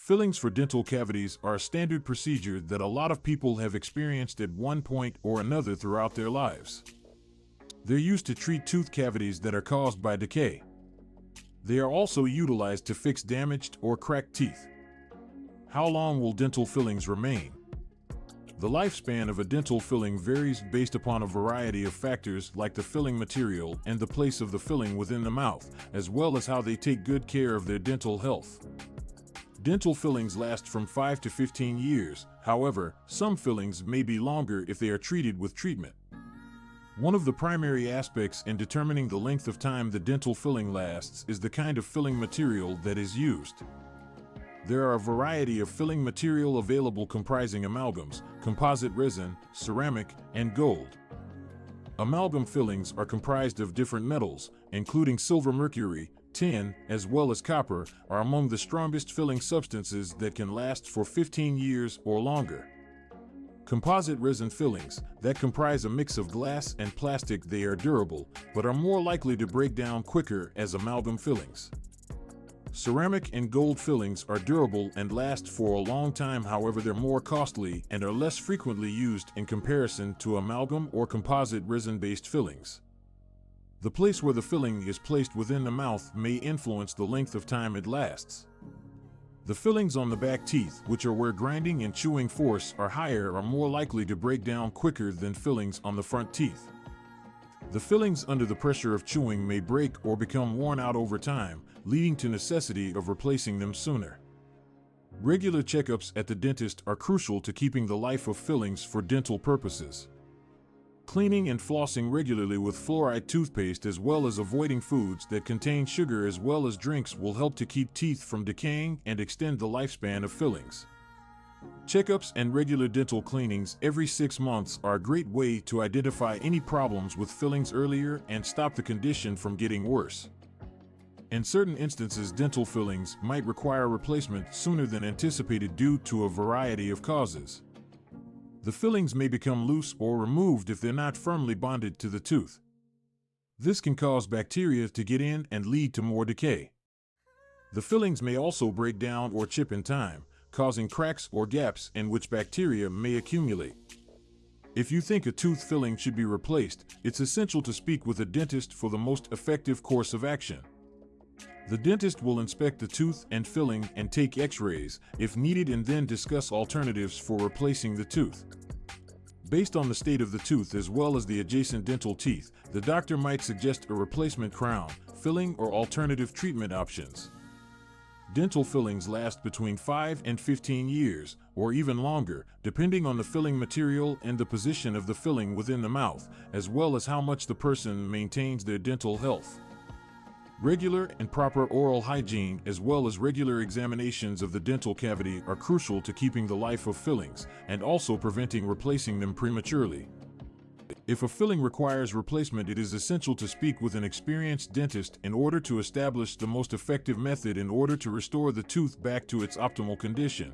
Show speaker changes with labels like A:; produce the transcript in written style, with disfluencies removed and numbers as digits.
A: Fillings for dental cavities are a standard procedure that a lot of people have experienced at one point or another throughout their lives. They're used to treat tooth cavities that are caused by decay. They are also utilized to fix damaged or cracked teeth. How long will dental fillings remain? The lifespan of a dental filling varies based upon a variety of factors like the filling material and the place of the filling within the mouth, as well as how they take good care of their dental health. Dental fillings last from 5 to 15 years. However, some fillings may be longer if they are treated with treatment. One of the primary aspects in determining the length of time the dental filling lasts is the kind of filling material that is used. There are a variety of filling material available comprising amalgams, composite resin, ceramic, and gold. Amalgam fillings are comprised of different metals, including silver, mercury, tin, as well as copper, are among the strongest filling substances that can last for 15 years or longer. Composite resin fillings, that comprise a mix of glass and plastic, they are durable, but are more likely to break down quicker as amalgam fillings. Ceramic and gold fillings are durable and last for a long time, however they're more costly and are less frequently used in comparison to amalgam or composite resin-based fillings. The place where the filling is placed within the mouth may influence the length of time it lasts. The fillings on the back teeth, which are where grinding and chewing force are higher, are more likely to break down quicker than fillings on the front teeth. The fillings under the pressure of chewing may break or become worn out over time, leading to necessity of replacing them sooner. Regular checkups at the dentist are crucial to keeping the life of fillings for dental purposes. Cleaning and flossing regularly with fluoride toothpaste, as well as avoiding foods that contain sugar as well as drinks, will help to keep teeth from decaying and extend the lifespan of fillings. Checkups and regular dental cleanings every 6 months are a great way to identify any problems with fillings earlier and stop the condition from getting worse. In certain instances, dental fillings might require replacement sooner than anticipated due to a variety of causes. The fillings may become loose or removed if they're not firmly bonded to the tooth. This can cause bacteria to get in and lead to more decay. The fillings may also break down or chip in time, causing cracks or gaps in which bacteria may accumulate. If you think a tooth filling should be replaced, it's essential to speak with a dentist for the most effective course of action. The dentist will inspect the tooth and filling and take x-rays if needed, and then discuss alternatives for replacing the tooth. Based on the state of the tooth as well as the adjacent dental teeth, the doctor might suggest a replacement crown, filling, or alternative treatment options. Dental fillings last between 5 and 15 years, or even longer, depending on the filling material and the position of the filling within the mouth, as well as how much the person maintains their dental health. Regular and proper oral hygiene, as well as regular examinations of the dental cavity, are crucial to keeping the life of fillings and also preventing replacing them prematurely. If a filling requires replacement, it is essential to speak with an experienced dentist in order to establish the most effective method in order to restore the tooth back to its optimal condition.